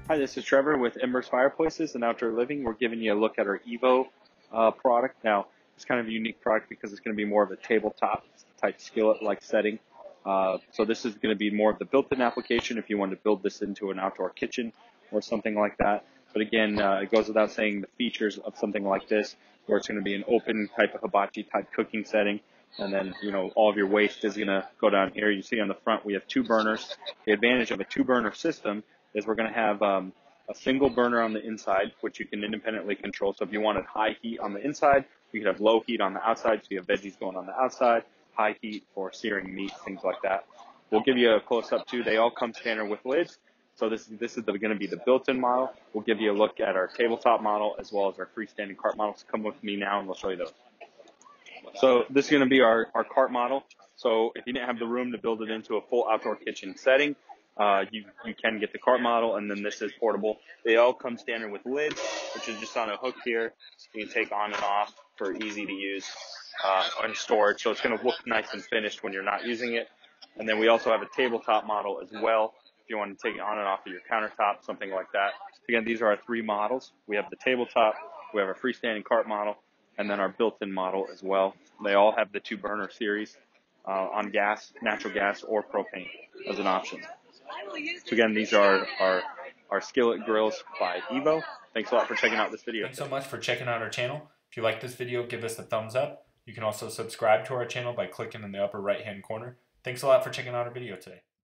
Hi, this is Trevor with Embers Fireplaces and Outdoor Living. We're giving you a look at our Evo product. Now, it's kind of a unique product because it's going to be more of a tabletop type skillet-like setting. So this is going to be more of the built-in application if you want to build this into an outdoor kitchen or something like that. But again, it goes without saying the features of something like this, where it's going to be an open type of hibachi type cooking setting. And then, all of your waste is going to go down here. You see on the front, we have 2 burners. The advantage of a 2-burner system is we're going to have a single burner on the inside, which you can independently control. So if you wanted high heat on the inside, you could have low heat on the outside. So you have veggies going on the outside, high heat for searing meat, things like that. We'll give you a close-up too. They all come standard with lids. So this is going to be the built-in model. We'll give you a look at our tabletop model as well as our freestanding cart models. Come with me now and we'll show you those. So this is going to be our cart model. So if you didn't have the room to build it into a full outdoor kitchen setting, you can get the cart model, and then this is portable. They all come standard with lids, which is just on a hook here. You can take on and off for easy to use and storage. So it's going to look nice and finished when you're not using it. And then we also have a tabletop model as well, if you want to take it on and off of your countertop, something like that. Again, these are our 3 models. We have the tabletop, we have a freestanding cart model, and then our built-in model as well. They all have the 2-burner series on gas, natural gas, or propane as an option. So again, these are our skillet grills by Evo. Thanks a lot for checking out this video. Thanks so much for checking out our channel. If you like this video, give us a thumbs up. You can also subscribe to our channel by clicking in the upper right hand corner. Thanks a lot for checking out our video today.